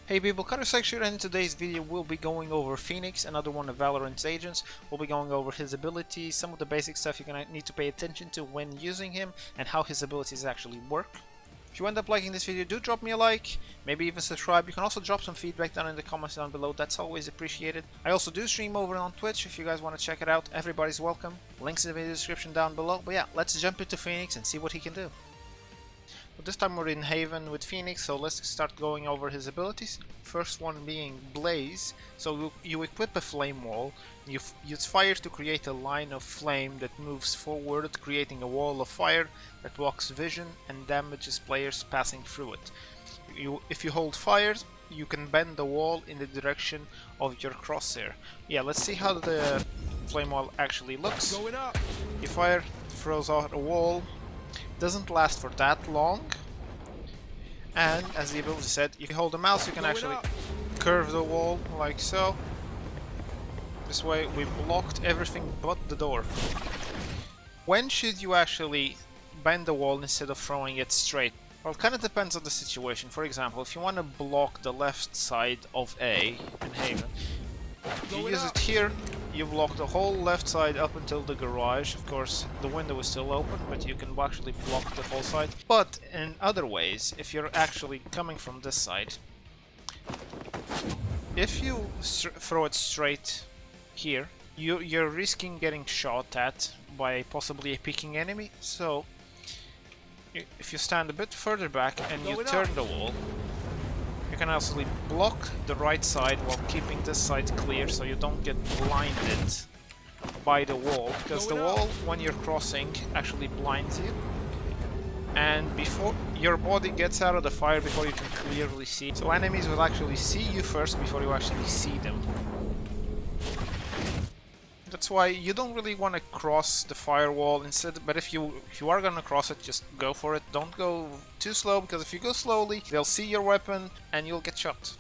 Hey people, Cariocekus here, and in today's video we'll be going over Phoenix, another one of Valorant's agents. We'll be going over his abilities, some of the basic stuff you're gonna need to pay attention to when using him, and how his abilities actually work. If you end up liking this video, do drop me a like, maybe even subscribe. You can also drop some feedback down in the comments down below, that's always appreciated. I also do stream over on Twitch if you guys want to check it out. Everybody's welcome. Links in the video description down below. But yeah, let's jump into Phoenix and see what he can do. But this time we're in Haven with Phoenix, so let's start going over his abilities. First one being Blaze. So you equip a flame wall. You use fire to create a line of flame that moves forward, creating a wall of fire that blocks vision and damages players passing through it. If you hold fire, you can bend the wall in the direction of your crosshair. Yeah, let's see how the flame wall actually looks. You fire, throws out a wall. Doesn't last for that long, and as the ability said, if you hold the mouse you can actually curve the wall like so. This way we blocked everything but the door. When should you actually bend the wall instead of throwing it straight? Well, it kind of depends on the situation. For example, if you want to block the left side of A in Haven, you use it here, you block the whole left side up until the garage. Of course, the window is still open, but you can actually block the whole side. But in other ways, if you're actually coming from this side, if you throw it straight here, you're risking getting shot at by possibly a peeking enemy. So, if you stand a bit further back and you turn the wall, you can actually block the right side while keeping this side clear so you don't get blinded by the wall, because the wall when you're crossing actually blinds you, and before your body gets out of the fire before you can clearly see. So enemies will actually see you first before you actually see them. That's why you don't really want to cross the firewall instead, but if you are gonna cross it, just go for it. Don't go too slow, because if you go slowly, they'll see your weapon and you'll get shot.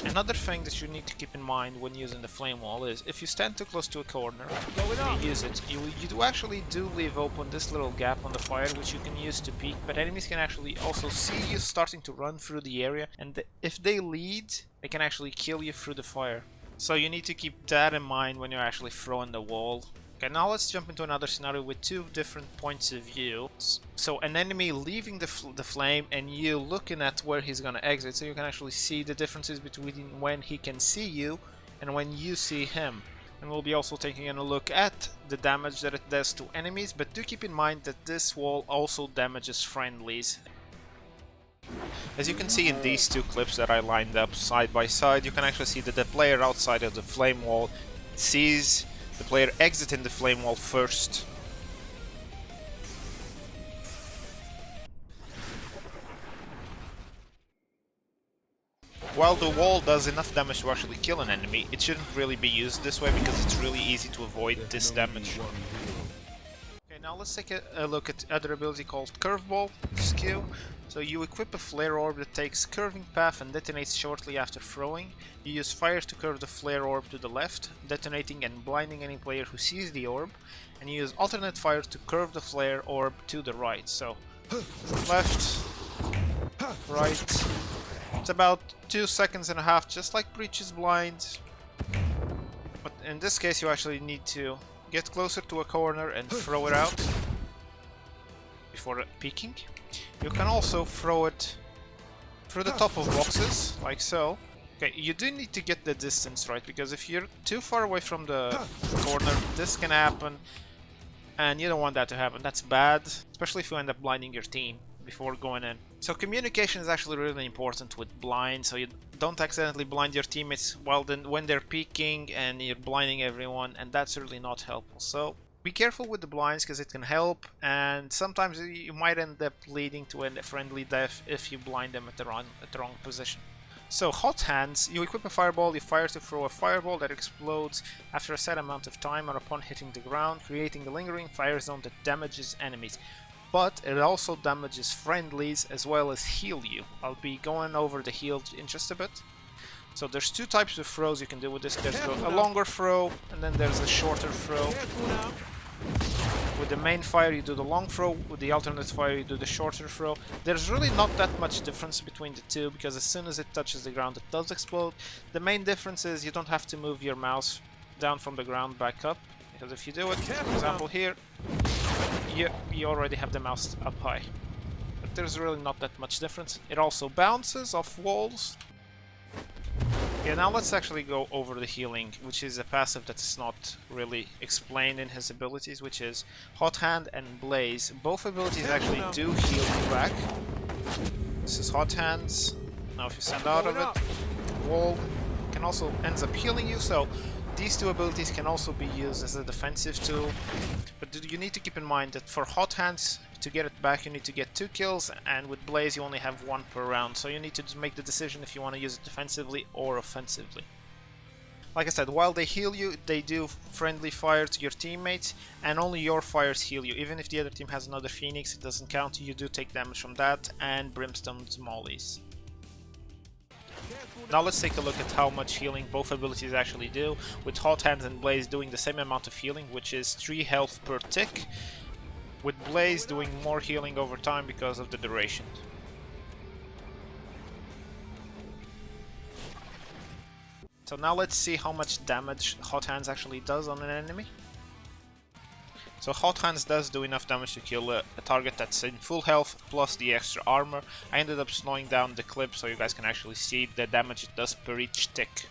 Another thing that you need to keep in mind when using the flame wall is if you stand too close to a corner and you use it, you actually do leave open this little gap on the fire, which you can use to peek, but enemies can actually also see you starting to run through the area, and if they lead, they can actually kill you through the fire. So you need to keep that in mind when you're actually throwing the wall. Okay, now let's jump into another scenario with two different points of view. So an enemy leaving the flame and you looking at where he's gonna exit, so you can actually see the differences between when he can see you and when you see him. And we'll be also taking a look at the damage that it does to enemies, but do keep in mind that this wall also damages friendlies. As you can see in these two clips that I lined up side by side, you can actually see that the player outside of the flame wall sees the player exiting the flame wall first. While the wall does enough damage to actually kill an enemy, it shouldn't really be used this way because it's really easy to avoid this damage. Okay, now let's take a look at other ability called Curveball Skew. So you equip a flare orb that takes curving path and detonates shortly after throwing. You use fire to curve the flare orb to the left, detonating and blinding any player who sees the orb. And you use alternate fire to curve the flare orb to the right. So left, right. It's about 2.5 seconds, just like Breach's blind. But in this case you actually need to get closer to a corner and throw it out before peeking. You can also throw it through the top of boxes, like so. Okay, you do need to get the distance right, because if you're too far away from the corner, this can happen, and you don't want that to happen. That's bad, especially if you end up blinding your team before going in. So communication is actually really important with blind, so you don't accidentally blind your teammates when they're peeking and you're blinding everyone, and that's really not helpful. So be careful with the blinds, because it can help, and sometimes you might end up leading to a friendly death if you blind them at the wrong position. So hot hands, you equip a fireball, you fire to throw a fireball that explodes after a set amount of time or upon hitting the ground, creating a lingering fire zone that damages enemies. But it also damages friendlies as well as heal you. I'll be going over the heal in just a bit. So there's two types of throws you can do with this. There's a longer throw, and then there's a shorter throw. With the main fire you do the long throw, with the alternate fire you do the shorter throw. There's really not that much difference between the two, because as soon as it touches the ground it does explode. The main difference is you don't have to move your mouse down from the ground back up, because if you do it, for example here, you already have the mouse up high. But there's really not that much difference. It also bounces off walls. Okay, now let's actually go over the healing, which is a passive that is not really explained in his abilities, which is Hot Hand and Blaze. Both abilities actually do heal you back. This is Hot Hands. Now if you stand out of it, Wall can also ends up healing you, so these two abilities can also be used as a defensive tool. But you need to keep in mind that for Hot Hands, to get it back you need to get 2 kills, and with Blaze you only have 1 per round, so you need to make the decision if you want to use it defensively or offensively. Like I said, while they heal you, they do friendly fire to your teammates, and only your fires heal you. Even if the other team has another Phoenix, it doesn't count, you do take damage from that, and Brimstone's mollies. Now let's take a look at how much healing both abilities actually do, with Hot Hands and Blaze doing the same amount of healing, which is 3 health per tick, with Blaze doing more healing over time because of the duration. So now let's see how much damage Hot Hands actually does on an enemy. So Hot Hands does do enough damage to kill a target that's in full health plus the extra armor. I ended up slowing down the clip so you guys can actually see the damage it does per each tick.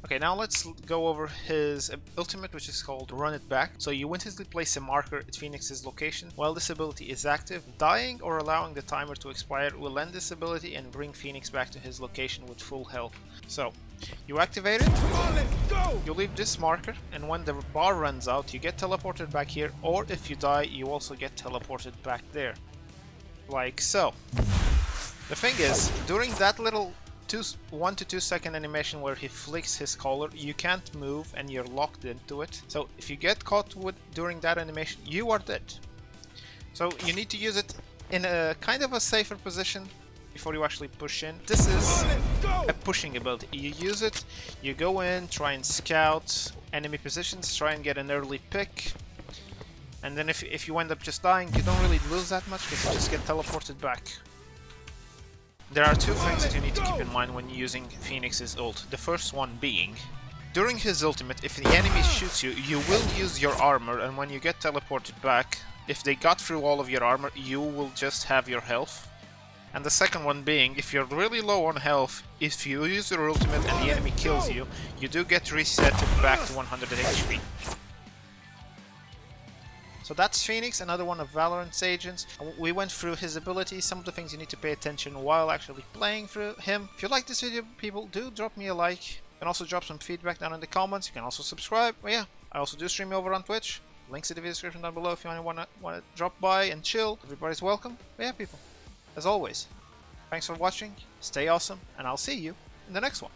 Okay, now let's go over his ultimate, which is called Run It Back. So you instantly place a marker at Phoenix's location. While this ability is active, dying or allowing the timer to expire will end this ability and bring Phoenix back to his location with full health. So, you activate it, you leave this marker, and when the bar runs out, you get teleported back here, or if you die, you also get teleported back there. Like so. The thing is, during that little 1 to 2 second animation where he flicks his collar, you can't move and you're locked into it. So if you get caught during that animation, you are dead. So you need to use it in a kind of a safer position before you actually push in. This is a pushing ability. You use it, you go in, try and scout enemy positions, try and get an early pick, and then if you end up just dying, you don't really lose that much because you just get teleported back. There are 2 things that you need to keep in mind when using Phoenix's ult. The first one being, during his ultimate, if the enemy shoots you, you will use your armor, and when you get teleported back, if they got through all of your armor, you will just have your health. And the second one being, if you're really low on health, if you use your ultimate and the enemy kills you, you do get reset back to 100 HP. So that's Phoenix, another one of Valorant's agents. We went through his abilities, some of the things you need to pay attention while actually playing through him. If you like this video, people, do drop me a like. You can also drop some feedback down in the comments. You can also subscribe. But yeah, I also do stream over on Twitch. Links in the video description down below if you want to drop by and chill. Everybody's welcome. But yeah, people, as always, thanks for watching, stay awesome, and I'll see you in the next one.